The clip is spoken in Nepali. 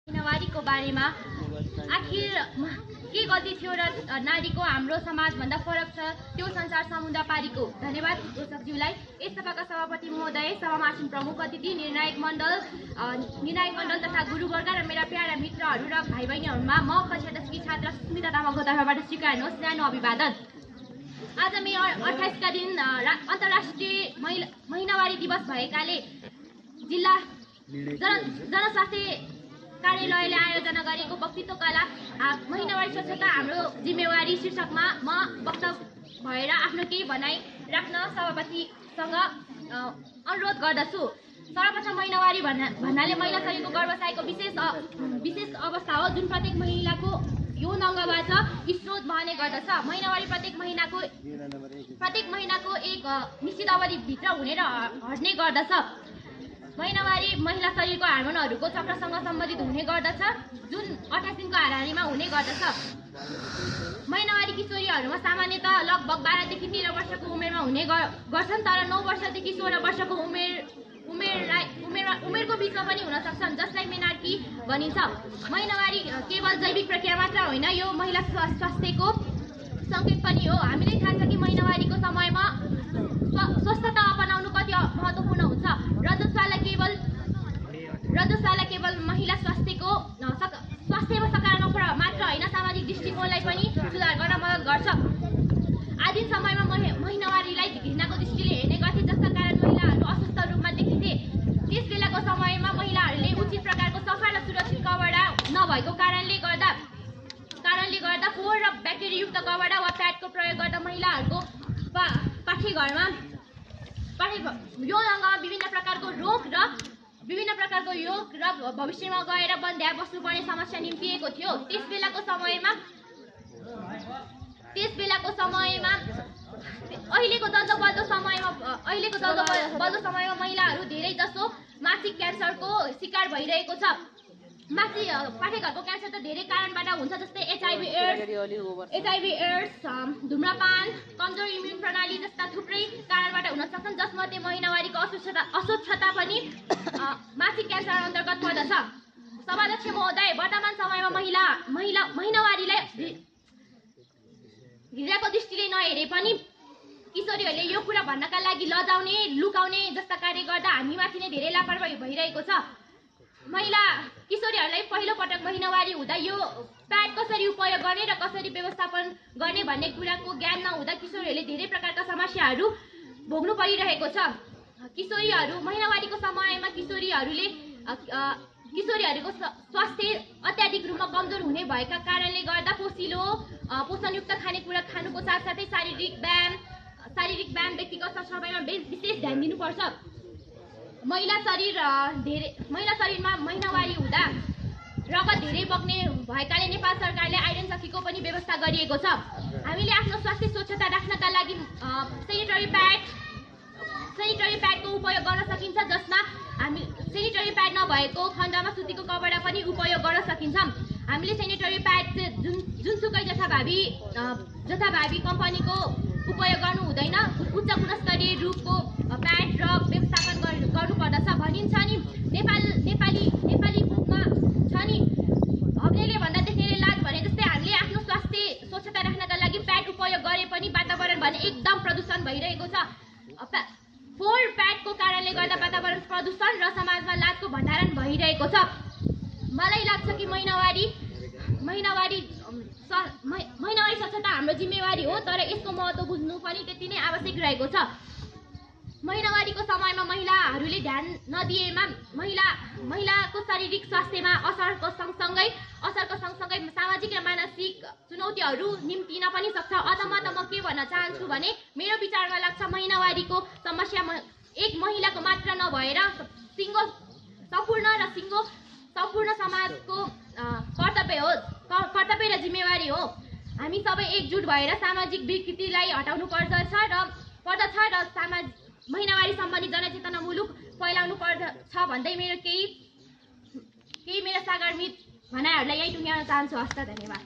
महिनावारीको बारेमा आखिर के गल्ती थियो र नारीको हाम्रो समाजभन्दा फरक छ त्यो संसार समुद्र पारीको। धन्यवाद दर्शकज्यूलाई। यस सभाका सभापति महोदय, सभामा आसीन प्रमुख अतिथि, निर्णायक मण्डल तथा गुरुवर्ग र मेरा प्यारा मित्रहरू र भाइ बहिनीहरूमा म कक्षा 10 की छात्रा स्मिता तामाङको तर्फबाट स्वीकार्नुहोस् सानो अभिवादन। आज मे 28 का दिन अन्तर्राष्ट्रिय महिनावारी दिवस भएकाले जिल्ला जनस्वास्थ्य कार्यालयले आयोजना गरेको वक्तृत्व कला महिनावारी स्वच्छता हाम्रो जिम्मेवारी शीर्षकमा म वक्ता भएर आफ्नो केही भनाइ राख्न सभापतिसँग अनुरोध गर्दछु। सर्वप्रथम महिनावारी भन्नाले महिला शरीरको गर्भाशयको विशेष अवस्था हो जुन प्रत्येक महिलाको यौन अङ्गबाट स्रोत बहने गर्दछ। महिनावारी प्रत्येक महिनाको एक निश्चित अवधिभित्र हुने र हट्ने गर्दछ। महिनावारी महिला शरीरको हार्मोनहरूको चक्रसँग सम्बन्धित हुने गर्दछ जुन 28 दिनको हाराहारीमा हुने गर्दछ। महिनावारी किशोरीहरूमा सामान्यतः लगभग 12 देखि 13 वर्षको उमेरमा हुने गर्छन्, तर 9 वर्षदेखि 16 वर्षको उमेरको बिचमा पनि हुन सक्छन्, जसलाई मेनार्की भनिन्छ। महिनावारी केवल जैविक प्रक्रिया मात्र होइन, यो महिला स्वास्थ्यको सङ्केत पनि हो। हामीलाई थाहा छ कि महिनावारीको समयमा स्वस्थता अपनाउनु कति महत्त्वपूर्ण हुन्छ। रजस्वाला केवल महिला स्वास्थ्यमा सकारात्मक मात्र होइन, सामाजिक दृष्टिकोणलाई पनि सुधार गर्न मद्दत गर्छ। आदिम समयमा महिनावारीलाई घृणाको दृष्टिले हेर्ने गर्थे, जसका कारण महिलाहरू अस्वस्थ रूपमा देखिन्थे। त्यस बेलाको समयमा महिलाहरूले उचित प्रकारको सफा र सुरक्षित कपडा नभएको कारणले गर्दा फोहोर र ब्याक्टेरियायुक्त कपडा वा प्याडको प्रयोग गर्दा महिलाहरूको पाठेघरमा यौन अङ्गमा विभिन्न प्रकारको रोग र भविष्यमा गएर बन्ध्या बस्नुपर्ने समस्या निम्तिएको थियो। त्यस बेलाको समयमा अहिलेको दल्दो बल्दो समयमा महिलाहरू धेरै जसो मासिक क्यान्सरको शिकार भइरहेको छ। पाठेघरको क्यान्सर त धेरै कारणबाट हुन्छ, जस्तै एचआइभी एड्स, धुम्रपान, कमजोर इम्युन प्रणाली जस्ता थुप्रै कारणबाट हुन सक्छन्, जसमध्ये महिनावारीको अस्वच्छता पनि मासिक क्यान्सर अन्तर्गत पर्दछ। सभाध्यक्ष महोदय, वर्तमान समयमा महिनावारीलाई घृणाको दृष्टिले नहेरे पनि किशोरीहरूले यो कुरा भन्नका लागि लजाउने, लुकाउने जस्ता कार्य गर्दा हामीमाथि नै धेरै लापरवाही भइरहेको छ। किशोरीहरूलाई पहिलो पटक महिनावारी हुँदा यो प्याड कसरी उपयोग गर्ने र कसरी व्यवस्थापन गर्ने भन्ने कुराको ज्ञान नहुँदा किशोरीहरूले धेरै प्रकारका समस्याहरू भोग्नु परिरहेको छ। महिनावारीको समयमा किशोरीहरूको स्वास्थ्य अत्याधिक रूपमा कमजोर हुने भएका कारणले गर्दा पोषणयुक्त खानेकुरा खानुको साथसाथै शारीरिक व्यायाम व्यक्तिगत सरसफाइमा विशेष ध्यान दिनुपर्छ। महिला शरीरमा महिनावारी हुँदा रगत धेरै बग्ने भएकाले नेपाल सरकारले आइरन सखीको पनि व्यवस्था गरिएको छ। हामीले आफ्नो स्वास्थ्य स्वच्छता राख्नका लागि सेनिटरी प्याडको उपयोग गर्न सकिन्छ, जसमा हामी सेनिटरी प्याड नभएको खण्डमा सुतीको कपडा पनि उपयोग गर्न सकिन्छ। हामीले सेनिटरी प्याड जुनसुकै जथाभावी कम्पनीको उपयोग गर्नु हुँदैन। उच्च गुणस्तरीय रूपको प्याड र व्यवस्थापन गर्नुपर्दछ भनिन्छ नि। नेपाली बुकमा छ नि, हग्नेले भन्दा देख्नेले लाज भने जस्तै हामीले आफ्नो स्वास्थ्य स्वच्छता राख्नका लागि प्याड उपयोग गरे पनि वातावरण भने एकदम प्रदूषण भइरहेको छ। फोहोर प्याडको कारणले गर्दा वातावरण प्रदूषण र समाजमा लाजको भण्डारण भइरहेको छ। मलाई लाग्छ कि महिनावारी स्वच्छता हाम्रो जिम्मेवारी हो, तर यसको महत्त्व बुझ्नु पनि त्यति नै आवश्यक रहेको छ। महिनावारीको समयमा महिलाहरूले ध्यान नदिएमा महिलाको शारीरिक स्वास्थ्यमा असरको सँगसँगै सामाजिक र मानसिक चुनौतीहरू निम्तिन पनि सक्छ। अतः म के भन्न चाहन्छु भने, मेरो विचारमा लाग्छ महिनावारीको समस्या एक महिलाको मात्र नभएर सम्पूर्ण समाजको कर्तव्य र जिम्मेवारी हो। हामी सबै एकजुट भएर सामाजिक विकृतिलाई हटाउनु पर्दछ र महिनावारी सम्बन्धी जनचेतनामूलक फैलाउनु पर्दछ भन्दै मेरो केही सागरमित भनाइहरूलाई यही टुङ्ग्याउन चाहन्छु। हस्त, धन्यवाद।